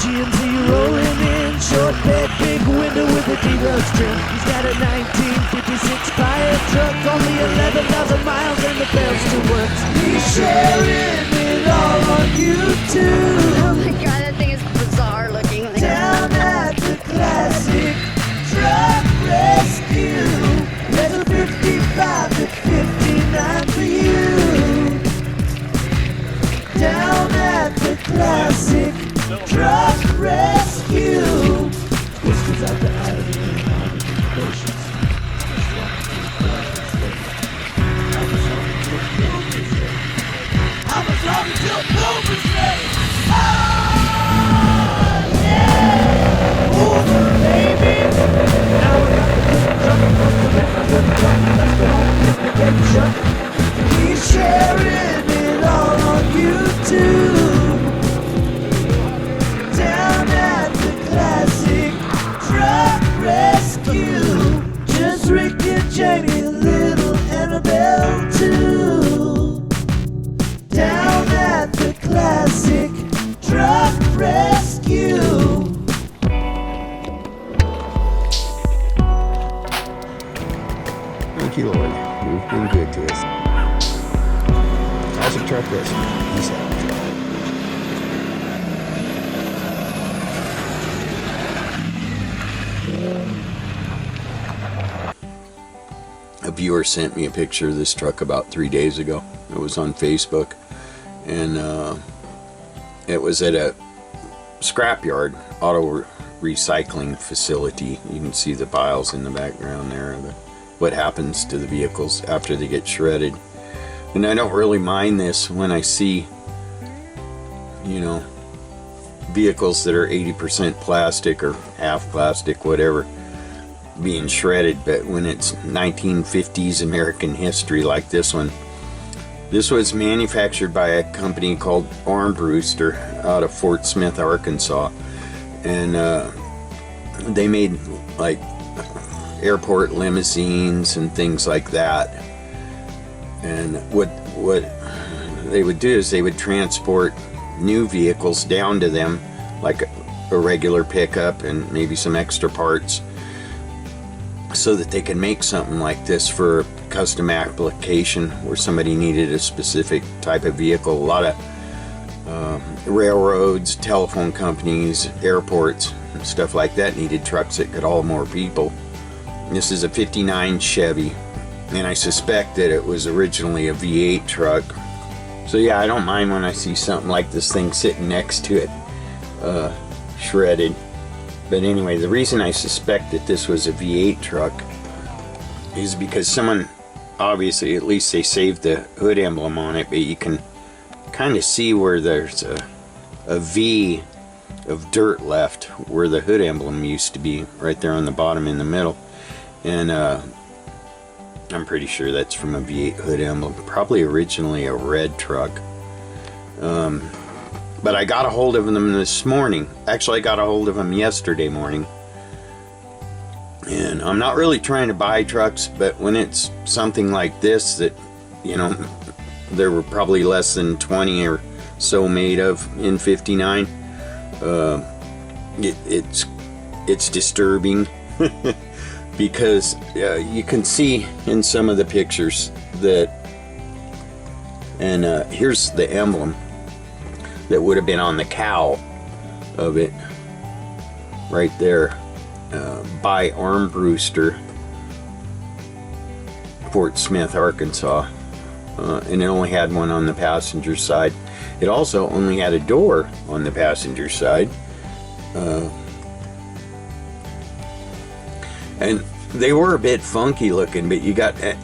GMC rolling in, short bed, big window with a deluxe trim. He's got a 1956 fire truck, only 11,000 miles and the bells to work. He's sharing it all on YouTube. Oh my god, that thing is bizarre looking. Down at the classic truck rescue. There's a 55 to 59 for you. Down at the classic truck rescue. Whiskers out the alley and all the patience. I was wrong until Cooper's ready. Oh, yeah! Over, baby! Now we got the good truck. He's sharing it all on YouTube. Down at the classic truck rescue. Just Rick and Jamie, little Annabelle too. Down at the classic truck rescue. Thank you, Lord. You've been good to us. Classic truck rescue. Peace out. A viewer sent me a picture of this truck about 3 days ago. It was on Facebook, and it was at a scrapyard, auto recycling facility. You can see the piles in the background there, what happens to the vehicles after they get shredded. And I don't really mind this when I see, you know, vehicles that are 80% plastic or half plastic, whatever, being shredded. But when it's 1950s American history like this one, this was manufactured by a company called Armbruster out of Fort Smith, Arkansas, and they made like airport limousines and things like that. And what they would do is they would transport new vehicles down to them, like a regular pickup and maybe some extra parts, so that they can make something like this for custom application where somebody needed a specific type of vehicle. A lot of railroads, telephone companies, airports, and stuff like that needed trucks that could haul more people. This is a 59 Chevy, and I suspect that it was originally a V8 truck. So yeah, I don't mind when I see something like this thing sitting next to it, shredded. But anyway, the reason I suspect that this was a V8 truck is because someone, obviously, at least they saved the hood emblem on it, but you can kind of see where there's a V of dirt left where the hood emblem used to be, right there on the bottom in the middle. And I'm pretty sure that's from a V8 hood emblem, probably originally a red truck. But I got a hold of them this morning. Actually, I got a hold of them yesterday morning. And I'm not really trying to buy trucks, but when it's something like this that, you know, there were probably less than 20 or so made of in 59, it's disturbing. Because you can see in some of the pictures that, and here's the emblem that would have been on the cowl of it right there, by Armbruster, Fort Smith, Arkansas, and it only had one on the passenger side. It also only had a door on the passenger side, and they were a bit funky looking, but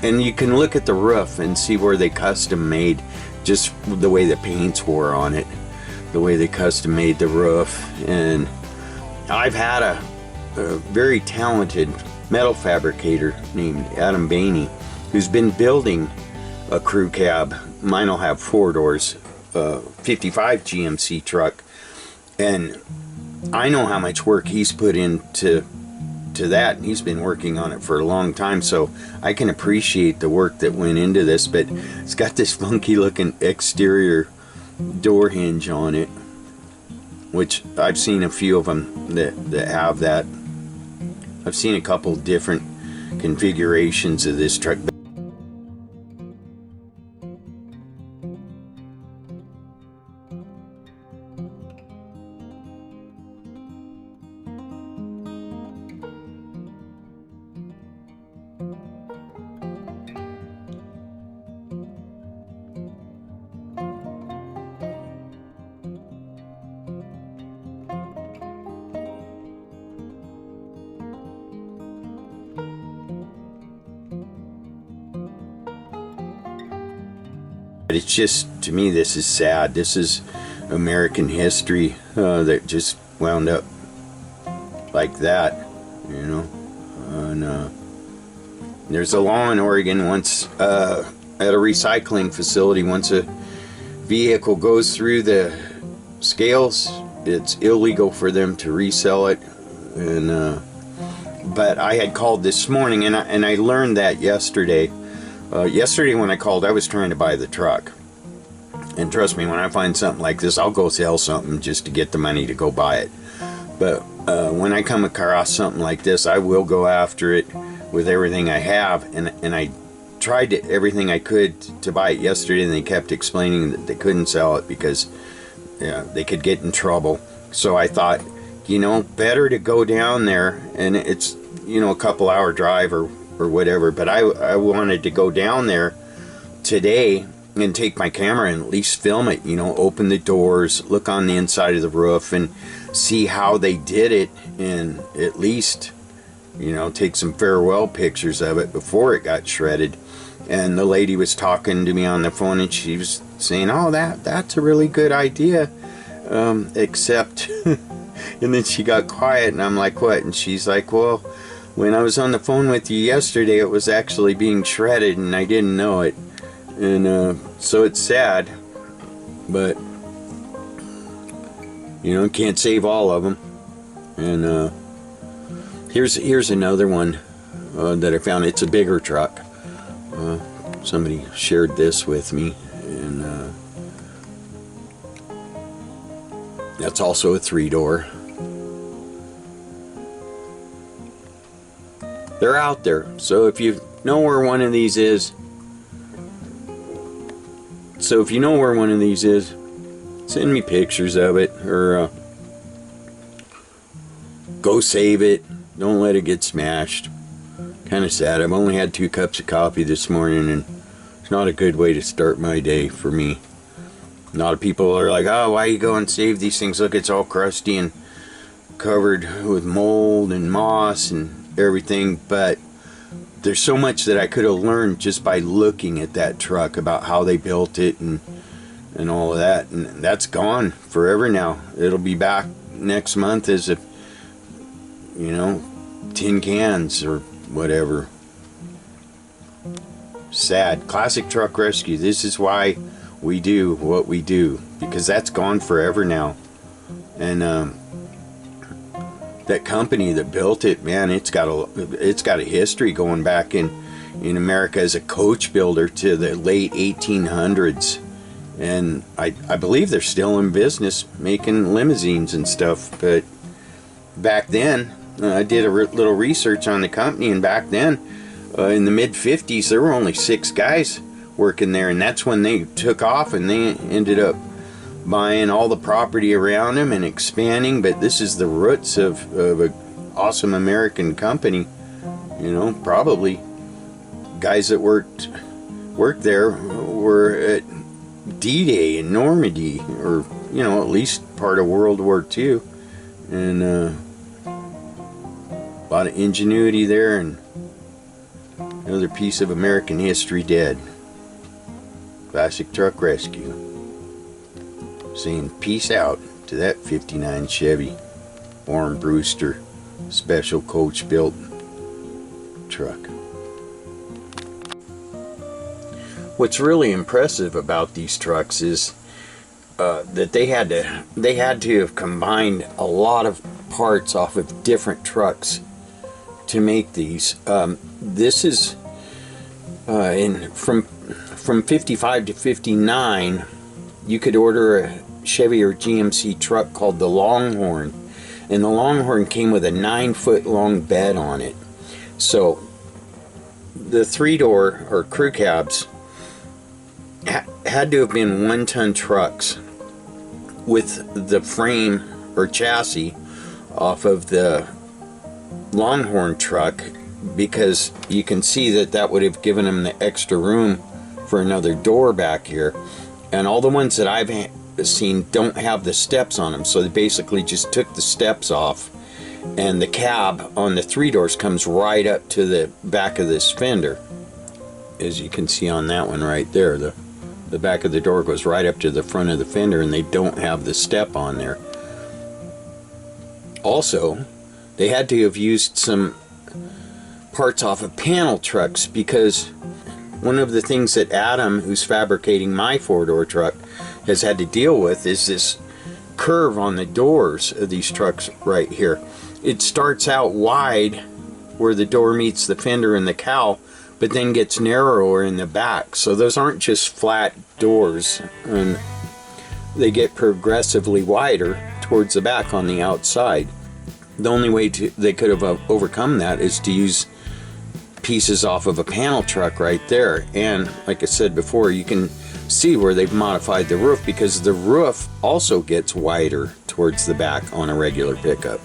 and you can look at the roof and see where they custom made, just the way the paints wore on it, the way they custom made the roof. And I've had a very talented metal fabricator named Adam Bainey, who's been building a crew cab. Mine will have 4 doors, 55 GMC truck, and I know how much work he's put into that, and he's been working on it for a long time, so I can appreciate the work that went into this. But it's got this funky looking exterior door hinge on it, which I've seen a few of them that have that. I've seen a couple different configurations of this truck. It's just, to me, this is sad. This is American history that just wound up like that, you know. And there's a law in Oregon once at a recycling facility, once a vehicle goes through the scales, it's illegal for them to resell it. And but I had called this morning, and I learned that yesterday. Yesterday when I called, I was trying to buy the truck. And trust me, when I find something like this, I'll go sell something just to get the money to go buy it. But when I come across something like this, I will go after it with everything I have. And I tried everything I could to buy it yesterday, and they kept explaining that they couldn't sell it because they could get in trouble. So I thought, you know, better to go down there, and it's, you know, a couple hour drive or whatever, but I wanted to go down there today and take my camera and at least film it, you know, open the doors, look on the inside of the roof and see how they did it, and at least, you know, take some farewell pictures of it before it got shredded. And the lady was talking to me on the phone, and she was saying, oh, that's a really good idea, except and then she got quiet, and I'm like, what? And she's like, well, when I was on the phone with you yesterday, it was actually being shredded, and I didn't know it. And so it's sad, but, you know, can't save all of them. And here's another one that I found. It's a bigger truck. Somebody shared this with me, and that's also a 3-door. They're out there, so if you know where one of these is, send me pictures of it, or go save it. Don't let it get smashed. Kind of sad. I've only had 2 cups of coffee this morning, and it's not a good way to start my day for me. A lot of people are like, oh, why you go and save these things? Look, it's all crusty and covered with mold and moss and everything. But there's so much that I could have learned just by looking at that truck about how they built it and all of that. And that's gone forever now. It'll be back next month as a, you know, tin cans or whatever. Sad. Classic Truck Rescue. This is why we do what we do, because that's gone forever now. And that company that built it, man, it's got a history going back in America as a coach builder to the late 1800s. And I believe they're still in business making limousines and stuff. But back then, I did a little research on the company, and back then, in the mid-50s, there were only 6 guys working there, and that's when they took off, and they ended up buying all the property around them and expanding. But this is the roots of an awesome American company. You know, probably guys that worked there were at D-Day in Normandy, or, you know, at least part of World War II. And a lot of ingenuity there, and another piece of American history dead. Classic Truck Rescue. Saying peace out to that 59 Chevy Armbruster special coach built truck. What's really impressive about these trucks is that they had to have combined a lot of parts off of different trucks to make these. This is from 55 to 59. You could order a Chevy or GMC truck called the Longhorn, and the Longhorn came with a 9-foot long bed on it. So the 3-door or crew cabs had to have been 1-ton trucks with the frame or chassis off of the Longhorn truck, because you can see that that would have given them the extra room for another door back here. And all the ones that I've seen don't have the steps on them, so they basically just took the steps off, and the cab on the 3 doors comes right up to the back of this fender. As you can see on that one right there, the back of the door goes right up to the front of the fender, and they don't have the step on there. Also, they had to have used some parts off of panel trucks, because one of the things that Adam, who's fabricating my 4-door truck, has had to deal with is this curve on the doors of these trucks right here. It starts out wide where the door meets the fender and the cowl, but then gets narrower in the back. So those aren't just flat doors, and they get progressively wider towards the back on the outside. The only way they could have overcome that is to use pieces off of a panel truck right there. And like I said before, you can see where they've modified the roof, because the roof also gets wider towards the back on a regular pickup.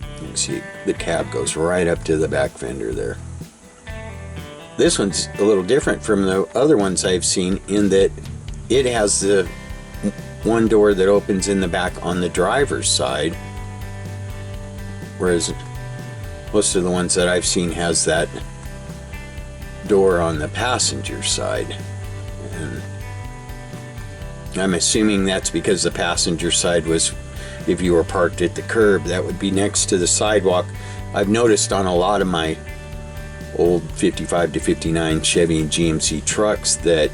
You can see the cab goes right up to the back fender there. This one's a little different from the other ones I've seen, in that it has the one door that opens in the back on the driver's side, whereas most of the ones that I've seen has that door on the passenger side. And I'm assuming that's because the passenger side was, if you were parked at the curb, that would be next to the sidewalk. I've noticed on a lot of my old 55 to 59 Chevy and GMC trucks that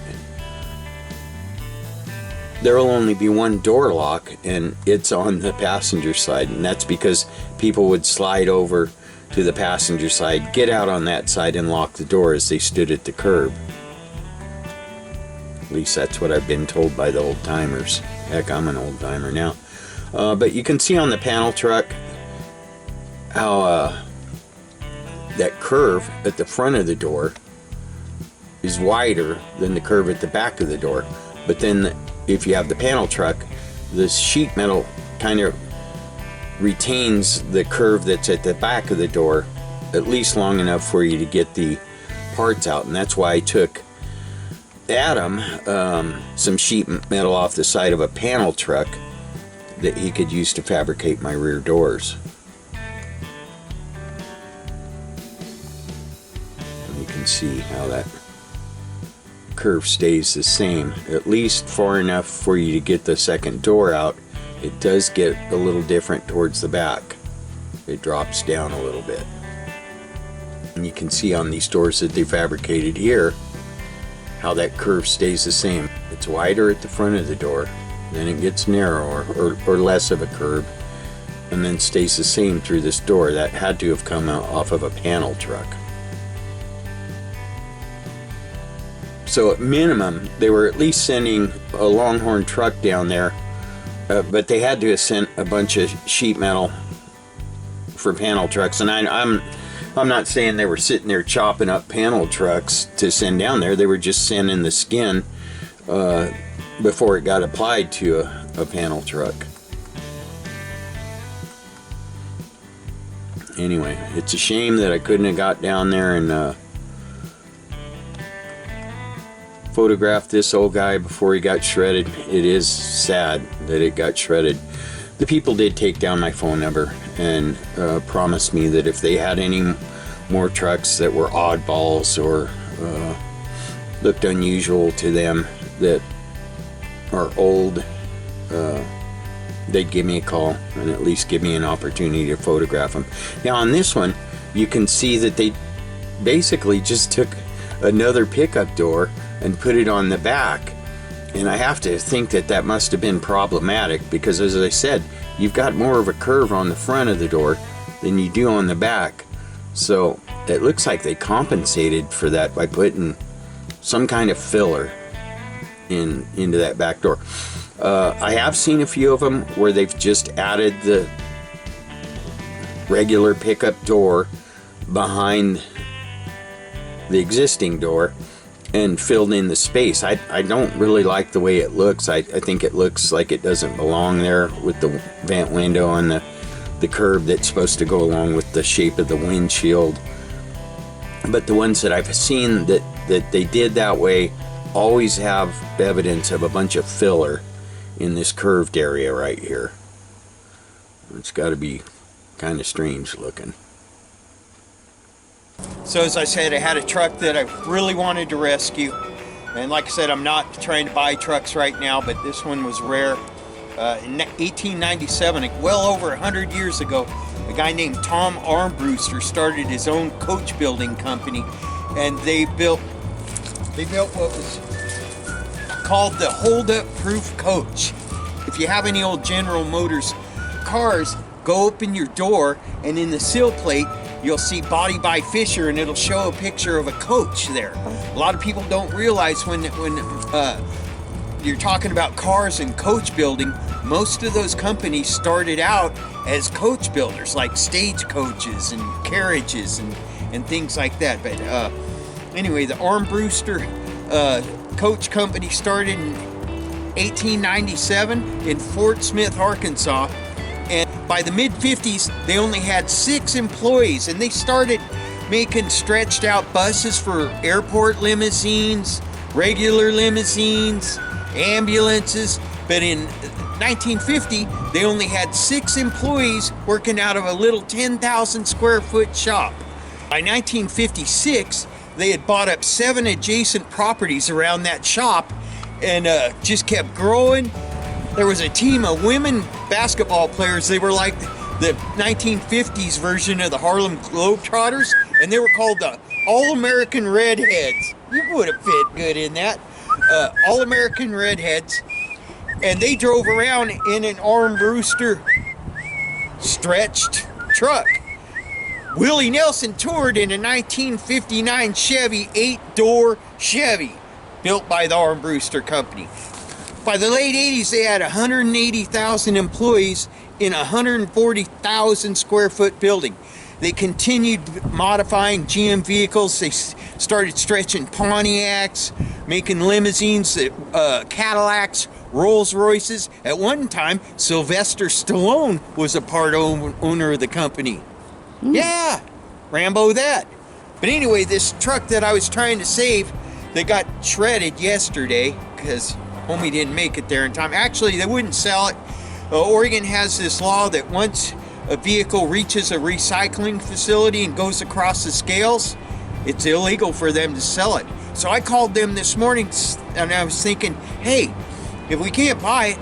there will only be one door lock, and it's on the passenger side, and that's because people would slide over to the passenger side, get out on that side, and lock the door as they stood at the curb. At least that's what I've been told by the old timers. Heck, I'm an old timer now. But you can see on the panel truck how that curve at the front of the door is wider than the curve at the back of the door. But then if you have the panel truck, this sheet metal kind of retains the curve that's at the back of the door at least long enough for you to get the parts out. And that's why I took Adam some sheet metal off the side of a panel truck that he could use to fabricate my rear doors. And you can see how that curve stays the same, at least far enough for you to get the second door out. It does get a little different towards the back. It drops down a little bit. And you can see on these doors that they fabricated here how that curve stays the same. It's wider at the front of the door, then it gets narrower or less of a curve, and then stays the same through this door. That had to have come out off of a panel truck. So at minimum, they were at least sending a Longhorn truck down there, but they had to have sent a bunch of sheet metal for panel trucks. And I'm not saying they were sitting there chopping up panel trucks to send down there. They were just sending the skin before it got applied to a panel truck. Anyway, it's a shame that I couldn't have got down there and photographed this old guy before he got shredded. It is sad that it got shredded. The people did take down my phone number and promised me that if they had any more trucks that were oddballs or looked unusual to them, that are old, they'd give me a call and at least give me an opportunity to photograph them. Now on this one, you can see that they basically just took another pickup door and put it on the back, and I have to think that that must have been problematic, because as I said, you've got more of a curve on the front of the door than you do on the back. So it looks like they compensated for that by putting some kind of filler into that back door. I have seen a few of them where they've just added the regular pickup door behind the existing door and filled in the space. I don't really like the way it looks. I think it looks like it doesn't belong there with the vent window and the curve that's supposed to go along with the shape of the windshield. But the ones that I've seen that they did that way always have evidence of a bunch of filler in this curved area right here. It's got to be kind of strange looking. So as I said, I had a truck that I really wanted to rescue, and like I said, I'm not trying to buy trucks right now, but this one was rare. In 1897, like well over 100 years ago, a guy named Tom Armbruster started his own coach building company, and they built what was called the hold-up proof coach. If you have any old General Motors cars, go open your door, and in the sill plate you'll see Body by Fisher, and it'll show a picture of a coach there. A lot of people don't realize when you're talking about cars and coach building, most of those companies started out as coach builders, like stagecoaches and carriages and things like that. But anyway, the Armbruster coach company started in 1897 in Fort Smith, Arkansas. And by the mid-50s, they only had 6 employees, and they started making stretched out buses for airport limousines, regular limousines, ambulances. But in 1950, they only had 6 employees working out of a little 10,000 square foot shop. By 1956, they had bought up 7 adjacent properties around that shop and just kept growing. There was a team of women basketball players. They were like the 1950s version of the Harlem Globetrotters, and they were called the All-American Redheads. You would have fit good in that. All-American Redheads. And they drove around in an Armbruster stretched truck. Willie Nelson toured in a 1959 Chevy 8-door Chevy built by the Armbruster company. By the late 80s, they had 180,000 employees in a 140,000 square foot building. They continued modifying GM vehicles. They started stretching Pontiacs, making limousines, Cadillacs, Rolls Royces. At one time, Sylvester Stallone was a part owner of the company. Yeah, Rambo that. But anyway, this truck that I was trying to save, they got shredded yesterday because homie didn't make it there in time. Actually, they wouldn't sell it. Oregon has this law that once a vehicle reaches a recycling facility and goes across the scales, it's illegal for them to sell it. So I called them this morning and I was thinking, hey, if we can't buy it,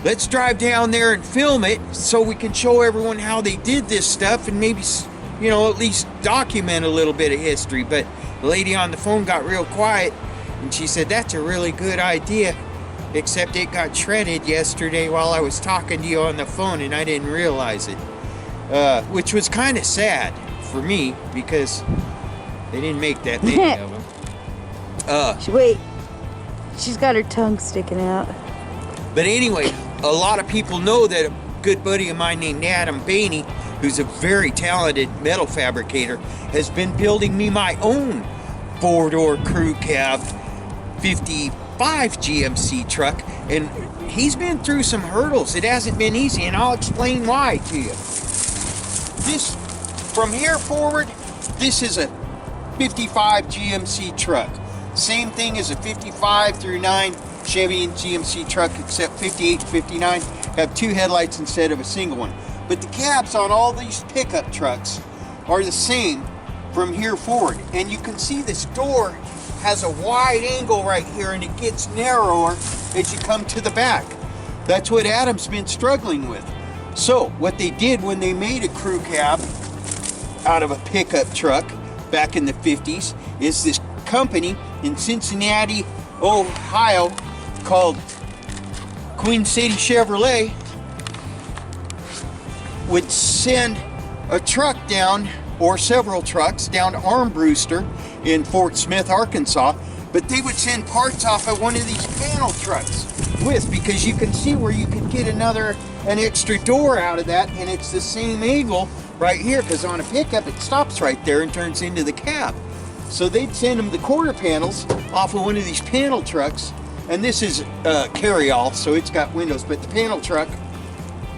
let's drive down there and film it so we can show everyone how they did this stuff and maybe, you know, at least document a little bit of history. But the lady on the phone got real quiet and she said, that's a really good idea, except it got shredded yesterday while I was talking to you on the phone and I didn't realize it. Which was kind of sad for me because they didn't make that many of them. Wait, she's got her tongue sticking out. But anyway, a lot of people know that a good buddy of mine named Adam Bainey, who's a very talented metal fabricator, has been building me my own 4-door Crew Cab 55 GMC truck, and he's been through some hurdles. It hasn't been easy, and I'll explain why to you. This, from here forward, this is a 55 GMC truck. Same thing as a 55 through 9 Chevy and GMC truck, except 58 and 59 have 2 headlights instead of a single one. But the cabs on all these pickup trucks are the same from here forward. And you can see this door has a wide angle right here, and it gets narrower as you come to the back. That's what Adam's been struggling with. So what they did when they made a crew cab out of a pickup truck back in the 50s is this company in Cincinnati, Ohio, called Queen City Chevrolet would send a truck down, or several trucks, down to Armbruster in Fort Smith, Arkansas, But they would send parts off of one of these panel trucks with, because you can see where you could get an extra door out of that, and it's the same angle right here, because on a pickup it stops right there and turns into the cab. So they'd send them the quarter panels off of one of these panel trucks, and this is carry-all, so it's got windows, but the panel truck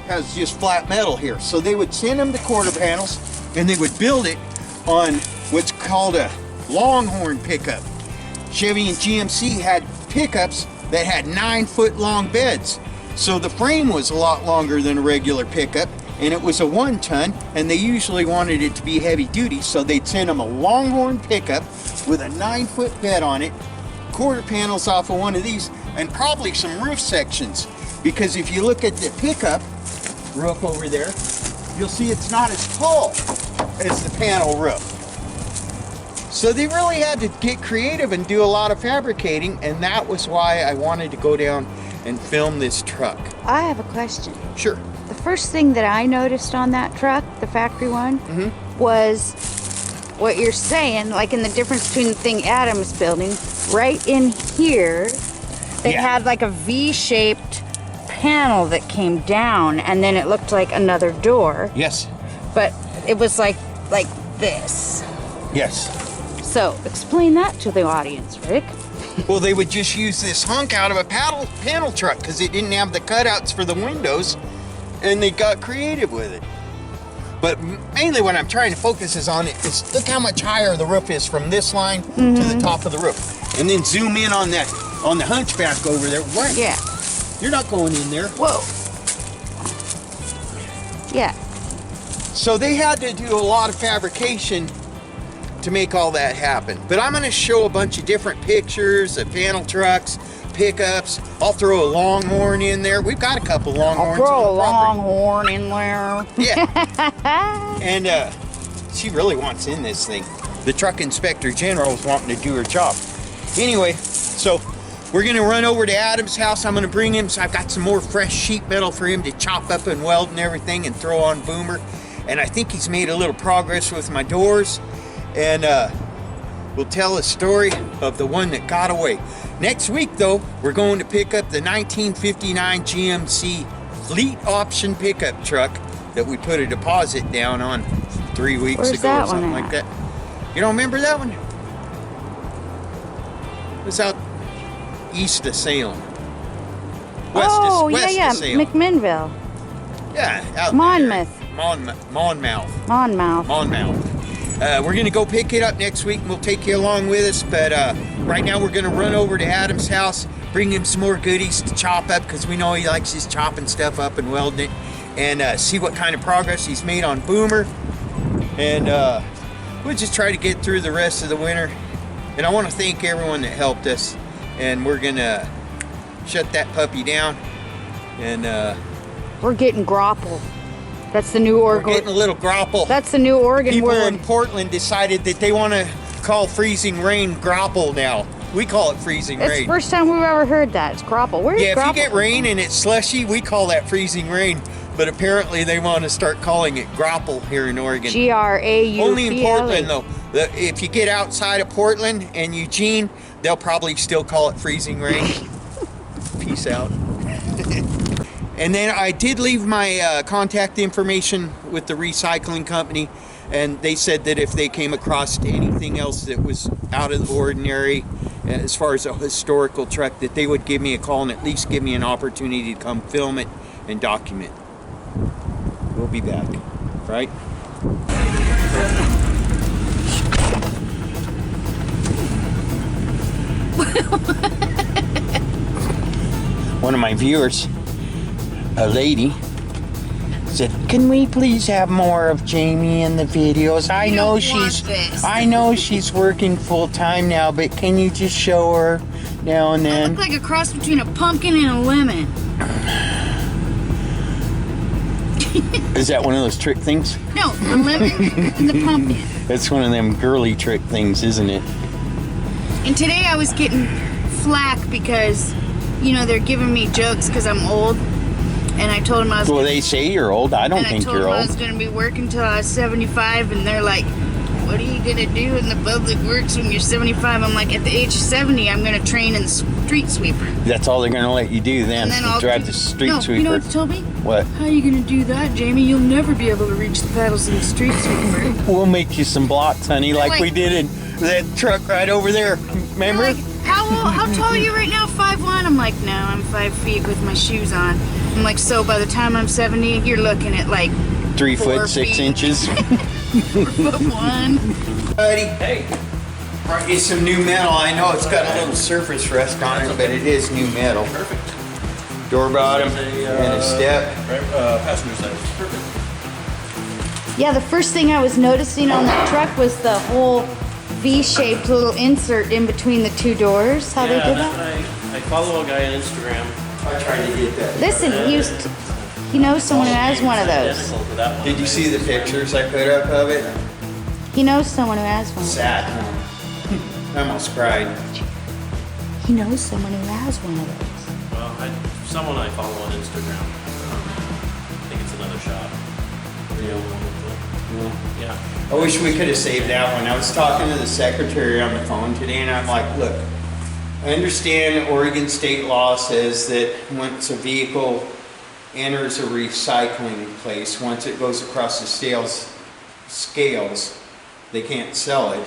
has just flat metal here. So they would send them the quarter panels, and they would build it on what's called a Longhorn pickup. Chevy and GMC had pickups that had 9-foot long beds. So the frame was a lot longer than a regular pickup, and it was a 1-ton, and they usually wanted it to be heavy duty, so they'd send them a Longhorn pickup with a 9-foot bed on it, quarter panels off of one of these, and probably some roof sections. Because if you look at the pickup roof over there, you'll see it's not as tall as the panel roof. So they really had to get creative and do a lot of fabricating, and that was why I wanted to go down and film this truck. I have a question. Sure. The first thing that I noticed on that truck, the factory one, was what you're saying, like in the difference between the thing Adam's building. Right in here, they had like a V-shaped panel that came down, and then it looked like another door. Yes. But it was like this. Yes. So explain that to the audience, Rick. Well, they would just use this hunk out of a panel truck because it didn't have the cutouts for the windows, and they got creative with it. But mainly what I'm trying to focus is on it is look how much higher the roof is from this line to the top of the roof. And then zoom in on that, on the hunchback over there. What? Yeah. You're not going in there. Whoa. Yeah. So they had to do a lot of fabrication to make all that happen. But I'm going to show a bunch of different pictures of panel trucks, pickups. I'll throw a Longhorn in there. We've got a couple Longhorns. I'll throw on a the property. Longhorn in there. Yeah. And she really wants in this thing. The truck inspector general is wanting to do her job. Anyway, so we're going to run over to Adam's house. I'm going to bring him, so I've got some more fresh sheet metal for him to chop up and weld and everything and throw on Boomer. And I think he's made a little progress with my doors. And we'll tell a story of the one that got away. Next week, though, we're going to pick up the 1959 GMC fleet option pickup truck that we put a deposit down on 3 weeks Where's ago that or something one like at? that. You don't remember that one? It was out east of Salem. West of Salem. McMinnville. Yeah, out Monmouth. Monmouth. Monmouth. We're going to go pick it up next week, and we'll take you along with us. But right now we're going to run over to Adam's house, bring him some more goodies to chop up, because we know he likes his chopping stuff up and welding it, and see what kind of progress he's made on Boomer. And we'll just try to get through the rest of the winter. And I want to thank everyone that helped us. And we're going to shut that puppy down. And we're getting grapple. That's the new Oregon. We're getting a little grapple. That's the new Oregon People word. in Portland decided that they want to call freezing rain grapple now. We call it freezing It's rain. the first time we've ever heard that. It's grapple. Where's Yeah, if grapple? you get rain and it's slushy, we call that freezing rain. But apparently they want to start calling it grapple here in Oregon. G-R-A-U-P-L-E. Only in Portland, though. If you get outside of Portland and Eugene, they'll probably still call it freezing rain. Peace out. And then I did leave my contact information with the recycling company, and they said that if they came across anything else that was out of the ordinary, as far as a historical truck, that they would give me a call and at least give me an opportunity to come film it and document. We'll be back, right? One of my viewers, a lady, said, "Can we please have more of Jamie in the videos? I know she's working full time now, but can you just show her now and I then?" look like a cross between a pumpkin and a lemon. Is that one of those trick things? No, the lemon and the pumpkin. That's one of them girly trick things, isn't it? And today I was getting flack because, you know, they're giving me jokes because I'm old. And I told them Well, they say you're old. I don't think you're I old. was going to be working till I was 75, and they're like, what are you gonna do in the public works when you're 75? I'm like, at the age of 70, I'm gonna train in the street sweeper. That's all they're gonna let you do then. And then I'll drive the street sweeper. You know what they told me? What? How are you gonna do that, Jamie? You'll never be able to reach the pedals in the street sweeper. We'll make you some blocks, honey, like we did in that truck right over there. Remember? Like, how tall are you right now? 5'1"? I'm like, no, I'm 5 feet with my shoes on. I'm like, so by the time I'm 70, you're looking at like 3 4 foot 6 feet. inches. 4'1". Buddy, hey, brought you some new metal. I know it's got a little surface rust on it, but it is new metal. Perfect. Door bottom and a step. Passenger side. Perfect. Yeah, the first thing I was noticing on that truck was the whole V-shaped little insert in between the two doors. How they did that? I follow a guy on Instagram. I tried to get that. Listen, he knows someone who has one of those. Identical to that one. Did you see the pictures I put up of it? He knows someone who has one. Sad. I almost cried. He knows someone who has one of those. Well, someone I follow on Instagram. I think it's another shop. Yeah. I wish we could have saved that one. I was talking to the secretary on the phone today, and I'm like, look, I understand Oregon state law says that once a vehicle enters a recycling place, once it goes across the scales, they can't sell it.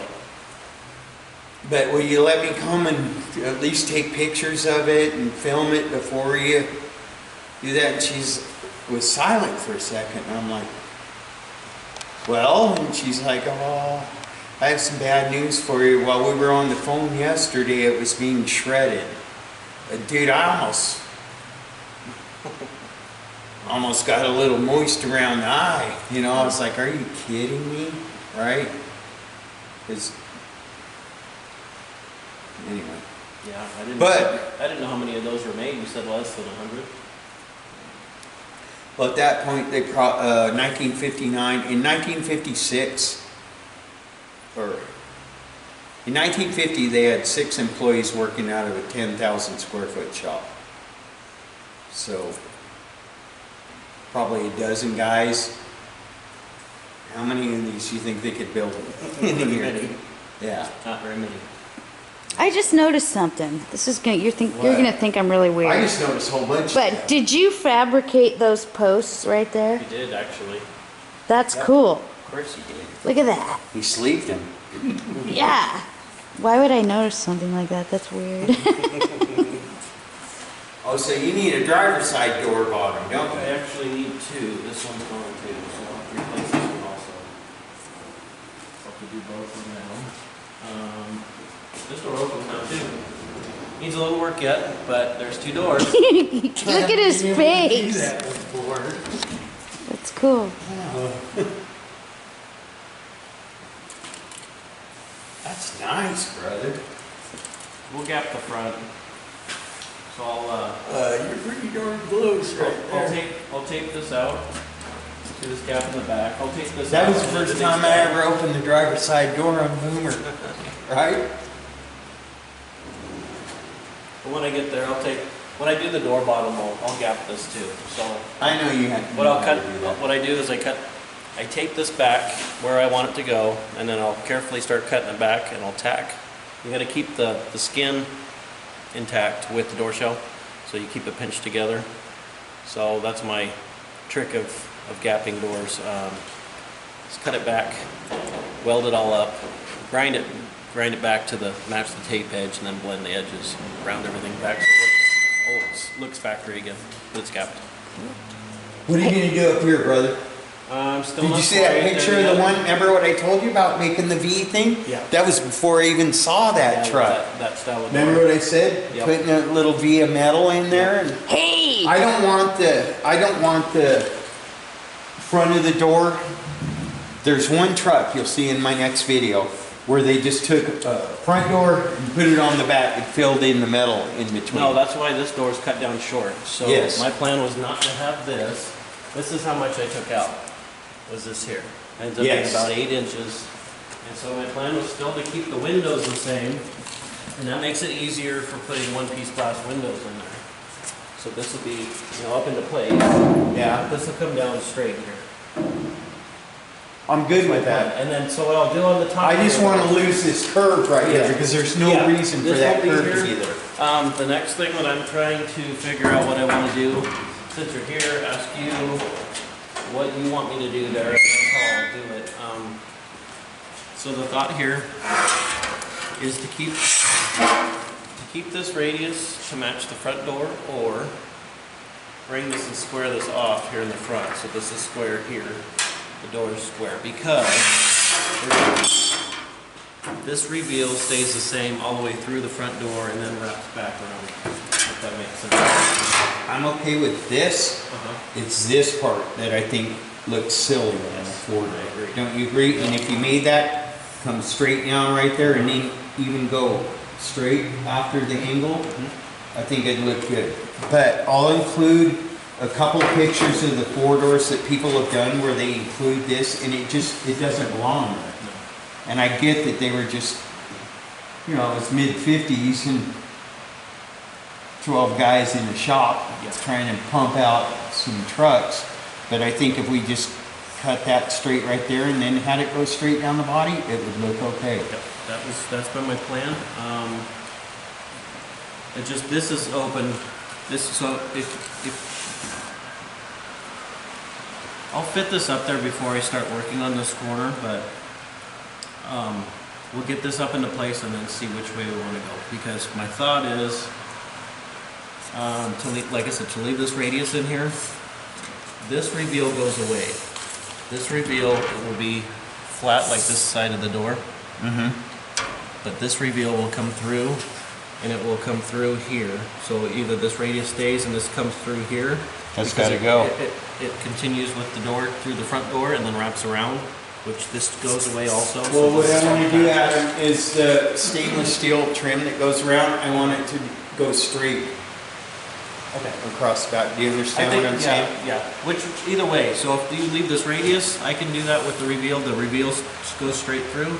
But will you let me come and at least take pictures of it and film it before you do that? And she was silent for a second. And I'm like, well, and she's like, oh, I have some bad news for you. While we were on the phone yesterday, it was being shredded. Dude, I almost got a little moist around the eye. You know, I was like, are you kidding me? Right? Because, anyway. Yeah, I didn't know how many of those were made. You said less than 100. Well, at that point, they 1959, in 1956, or in 1950, they had 6 employees working out of a 10,000 square foot shop. So, probably a dozen guys. How many of these do you think they could build in a year? Yeah. Not very many. I just noticed something. This is you're gonna think I'm really weird. I just noticed a whole bunch. But did you fabricate those posts right there? He did, actually. That's cool. Of course he did. Look at that. He sleeved them. Yeah. Why would I notice something like that? That's weird. Oh, so you need a driver's side door bottom, don't I you? actually need 2. This one's going too, so I'll have to replace this one also. I'll have to do both of them. This door opens now too. Needs a little work yet, but there's 2 doors. Look at his face. That's cool. That's nice, brother. We'll gap the front. So You're pretty darn close I'll tape this out. See this gap in the back. I'll tape this out. That was the first time I ever opened the driver's side door on Boomer, right? But when I get there, when I do the door bottom, I'll gap this too. So I know you had. what I do is I tape this back where I want it to go, and then I'll carefully start cutting it back, and I'll tack. You got to keep the skin intact with the door shell, so you keep it pinched together. So that's my trick of gapping doors. Just cut it back, weld it all up, grind it back to match the tape edge, and then blend the edges, round everything back so it looks factory again, but it's gapped. What are you gonna do up here, brother? I'm still. Did you see that picture of the one? Remember what I told you about making the V thing? Yeah. That was before I even saw that truck. That style of door. Remember what I said? Yep. Putting a little V of metal in there. And Hey! I don't want the front of the door. There's one truck you'll see in my next video where they just took a front door and put it on the back and filled in the metal in between. No, that's why this door is cut down short. So Yes. my plan was not to have this. This is how much I took out. Was this here? It ends up being Yes. about 8 inches. And so my plan was still to keep the windows the same. And that makes it easier for putting one-piece glass windows in there. So this will be, up into place. Yeah. This will come down straight here. I'm good with that. And then, so what I'll do on the top. I just here- want to lose this curve right here because there's no Yeah, reason for this that will curve be to here. be there. The next thing that I'm trying to figure out what I want to do, since you're here, ask you what you want me to do there, and that's how I'll do it. So the thought here is to keep this radius to match the front door, or bring this and square this off here in the front. So this is square here, the door is square, because this reveal stays the same all the way through the front door and then wraps back around, if that makes sense. I'm okay with this. It's this part that I think looks silly on the Ford. I agree. Don't you agree? And if you made that come straight down right there and then even go straight after the angle, I think it'd look good. But I'll include a couple pictures of the 4-doors that people have done where they include this, and it doesn't belong there. And I get that they were just, you know, it's mid-50s and 12 guys in a shop trying to pump out some trucks. But I think if we just cut that straight right there and then had it go straight down the body, it would look okay. Yep, that's been my plan. This is open. So if I'll fit this up there before I start working on this corner, but we'll get this up into place and then see which way we want to go. Because my thought is, to leave, like I said, to leave this radius in here. This reveal goes away. This reveal will be flat like this side of the door. But this reveal will come through, and it will come through here. So either this radius stays and this comes through here. That's got to go. It continues with the door through the front door and then wraps around, which this goes away also. Well, what I want to do, Adam, is the stainless steel trim that goes around, I want it to go straight across the back. Do you understand what I'm saying? Yeah. Which, either way, so if you leave this radius, I can do that with the reveal. The reveal goes straight through.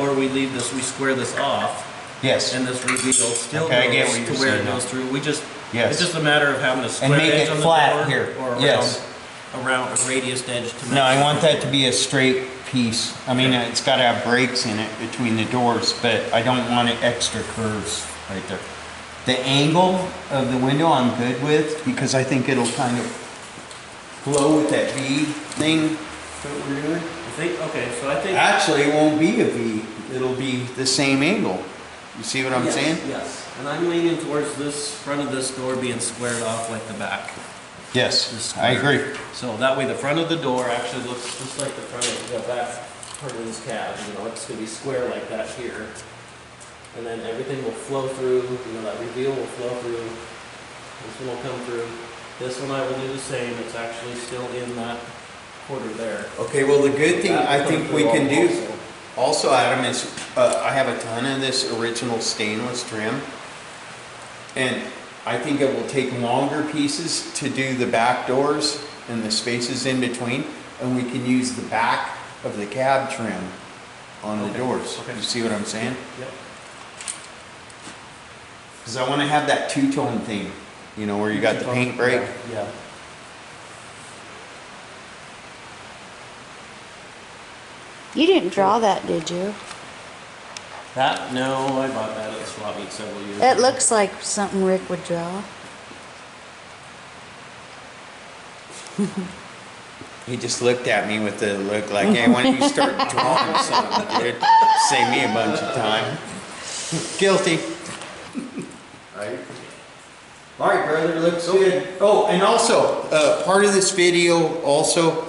Or we leave this, we square this off. Yes. And this reveal still Okay, I get goes what to you're where saying it goes now. through. We just, Yes. it's just a matter of having a square make edge it on the flat door here. or Yes. around a radius edge to match. No, I the want front that to door. be a straight piece. I mean, it's got to have breaks in it between the doors, but I don't want it extra curves right there. The angle of the window I'm good with because I think it'll kind of flow with that V thing that we're doing. So I think. Actually, it won't be a V. It'll be the same angle. You see what I'm Yes, saying? Yes, and I'm leaning towards this front of this door being squared off like the back. Yes, I agree. So that way the front of the door actually looks just like the front of the back part of this cab. You know, it's going to be square like that here. And then everything will flow through, you know, that reveal will flow through. This one will come through. This one I will do the same. It's actually still in that quarter there. Okay, well, the good thing I think we can do Also. also, Adam, is I have a ton of this original stainless trim. And I think it will take longer pieces to do the back doors and the spaces in between. And we can use the back of the cab trim on the doors. Okay. You see what I'm saying? Yep. Because I want to have that two-tone thing, you know, where you got the paint break. Yeah. You didn't draw that, did you? That, no, I bought that at the swap meet several years It ago. looks like something Rick would draw. He just looked at me with the look like, hey, why don't you start drawing something, dude? Save me a bunch of time. Guilty. Right. All right, brother, looks good. Oh, and also, part of this video also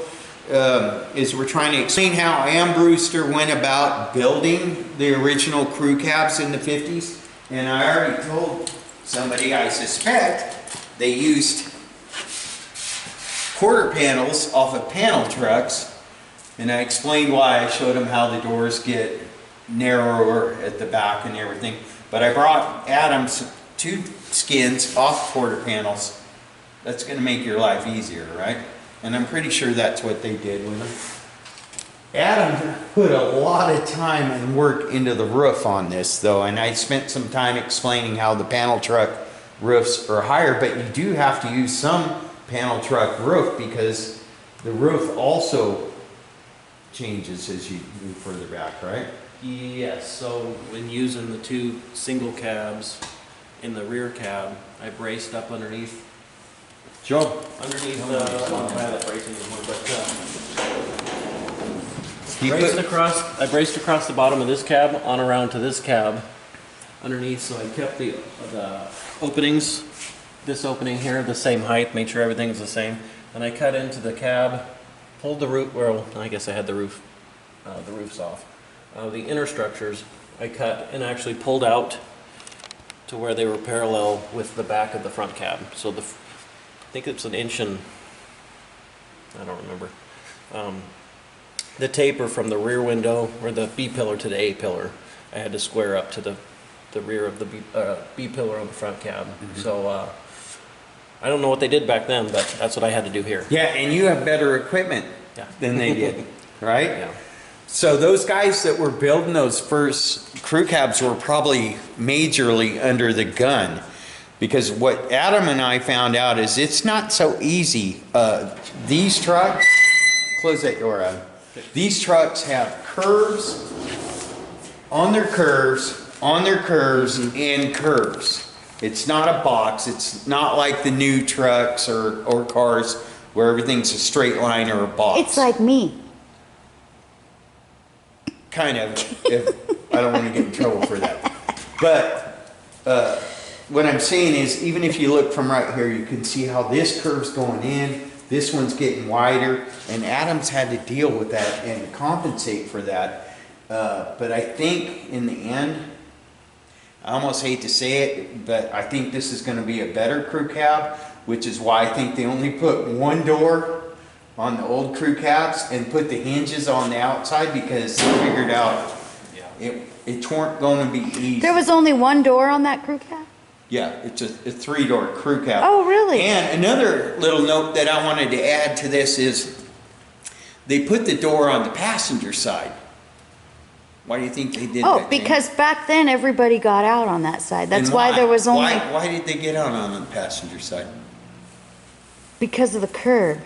is we're trying to explain how Armbruster went about building the original crew cabs in the 50s. And I already told somebody, I suspect, they used quarter panels off of panel trucks. And I explained why. I showed them how the doors get narrower at the back and everything. But I brought Adam two skins off quarter panels. That's going to make your life easier, right? And I'm pretty sure that's what they did with them. Adam put a lot of time and work into the roof on this, though, and I spent some time explaining how the panel truck roofs are higher, but you do have to use some panel truck roof because the roof also changes as you move further back, right? Yes, so when using the 2 single cabs in the rear cab, I braced up underneath. Sure. Underneath the, I don't have that bracing anymore, but I braced across the bottom of this cab on around to this cab underneath, so I kept the openings, this opening here, the same height, made sure everything is the same. And I cut into the cab, pulled the roof, well, I guess I had the roofs off. The inner structures I cut and actually pulled out to where they were parallel with the back of the front cab. So I think it's an inch and, I don't remember. The taper from the rear window, or the B pillar to the A pillar, I had to square up to the rear of the B pillar on the front cab. So I don't know what they did back then, but that's what I had to do here. Yeah, and you have better equipment than they did, right? Yeah. So those guys that were building those first crew cabs were probably majorly under the gun, because what Adam and I found out is it's not so easy. These trucks, close that door, Adam. These trucks have curves on their curves, on their curves, and curves. It's not a box. It's not like the new trucks or cars where everything's a straight line or a box. It's like me. Kind of, if I don't want to get in trouble for that. But what I'm saying is, even if you look from right here, you can see how this curve's going in, this one's getting wider, and Adam's had to deal with that and compensate for that. But I think in the end, I almost hate to say it, but I think this is going to be a better crew cab, which is why I think they only put one door on the old crew cabs and put the hinges on the outside, because they figured out it weren't going to be easy. There was only one door on that crew cab? Yeah, it's a 3-door crew cab. Oh, really? And another little note that I wanted to add to this is they put the door on the passenger side. Why do you think they did that? Oh, because back then everybody got out on that side. That's why there was only... Why did they get out on the passenger side? Because of the curb.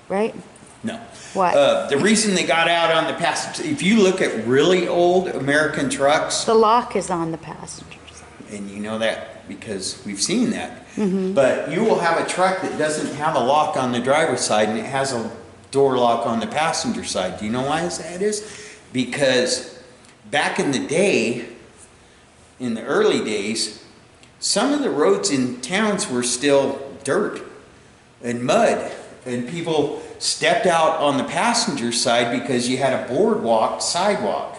Right? No. What? The reason they got out on the passenger, if you look at really old American trucks, The lock is on the passengers. and you know that because we've seen that, but you will have a truck that doesn't have a lock on the driver's side and it has a door lock on the passenger side. Do you know why that is? Because back in the day, in the early days, some of the roads in towns were still dirt and mud, and people stepped out on the passenger side because you had a sidewalk.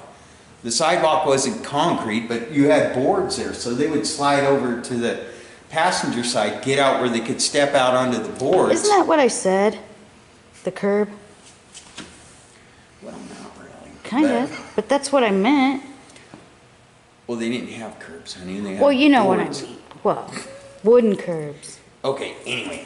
The sidewalk wasn't concrete, but you had boards there, so they would slide over to the passenger side, get out where they could step out onto the boards. Isn't that what I said? The curb? Well, not really. Kind of. But that's what I meant. Well, they didn't have curbs, honey. They had Well, you know what I boards. mean. Well, wooden curbs. Okay, anyway.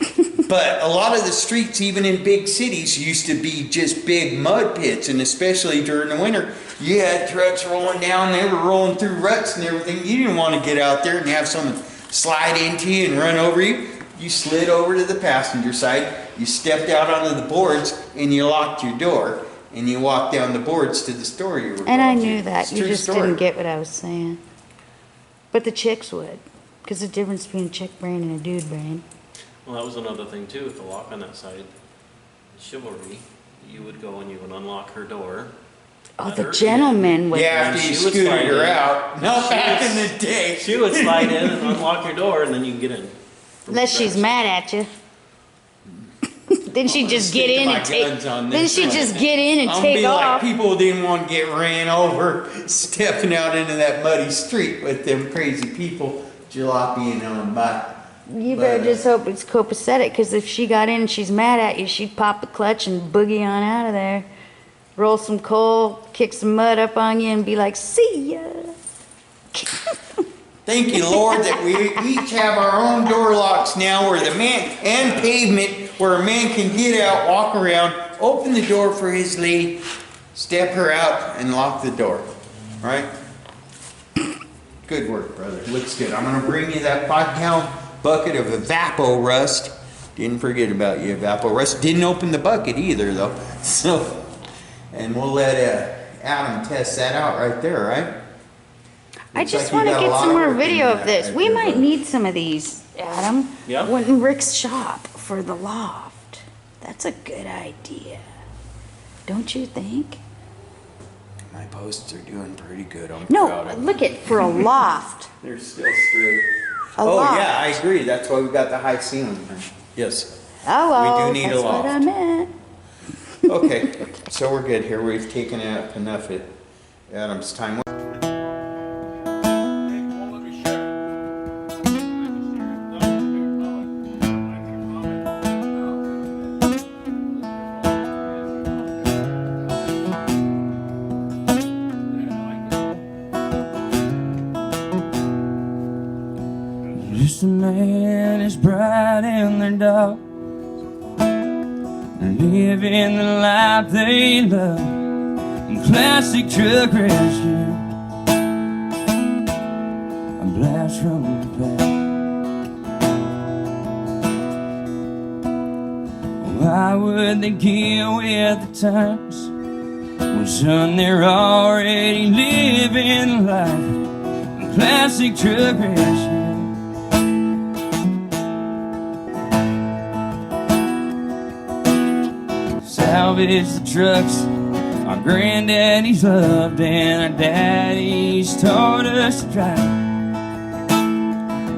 But a lot of the streets, even in big cities, used to be just big mud pits, and especially during the winter, you had trucks rolling down, they were rolling through ruts and everything. You didn't want to get out there and have someone slide into you and run over you. You slid over to the passenger side, you stepped out onto the boards, and you locked your door, and you walked down the boards to the store you were going to. And I knew that. It's a You true just story. didn't get what I was saying. But the chicks would. Because the difference between a chick brain and a dude brain. Well, that was another thing too, with the lock on that side. Chivalry, you would go and you would unlock her door. Oh, let the her gentleman would. Yeah, after you She would scooted slide her in. out. No, She back was- in the day. She would slide in and unlock your door, and then you can get in. Unless she's mad at you. Then she'd just get Stick in my and take. guns on Then this she'd one. just get in and I'm take be off. like people didn't want to get ran over stepping out into that muddy street with them crazy people jalopying on by. You better just hope it's copacetic, because if she got in and she's mad at you, she'd pop the clutch and boogie on out of there. Roll some coal, kick some mud up on you, and be like, see ya. Thank you, Lord, that we each have our own door locks now, where the man and pavement where a man can get out, walk around, open the door for his lady, step her out, and lock the door. Right? Good work, brother. Looks good. I'm gonna bring you that 5-gallon bucket of Evapor Rust. Didn't forget about you, Evapor Rust. Didn't open the bucket either, though. So And we'll let Adam test that out right there, right? I Looks just like want you to got a get lot some of more work in video of that this. right We there, might bud. need some of these, Adam. Yeah. In Rick's shop for the loft. That's a good idea. Don't you think? My posts are doing pretty good. I'm proud No, of them. look at for a loft. They're still straight. A Oh loft. yeah, I agree. That's why we got the high ceiling. Yes. Hello. We do need a that's what I loft. meant. Okay, so we're good here. We've taken up enough at Adam's time. Just a man is bright and their dog, living the life they love, in classic truck rescue, a blast from the past. Why would they get with the times when, son, they're already living life in classic truck rescue? Salvage the trucks our granddaddies loved and our daddies taught us to drive.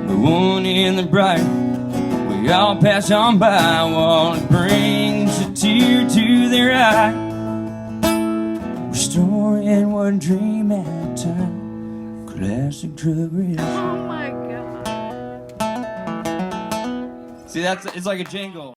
The one in the bright we all pass on by while it brings a tear to their eye. Restoring one dream at a time. Classic truck rescue. Oh my God. See, it's like a jingle.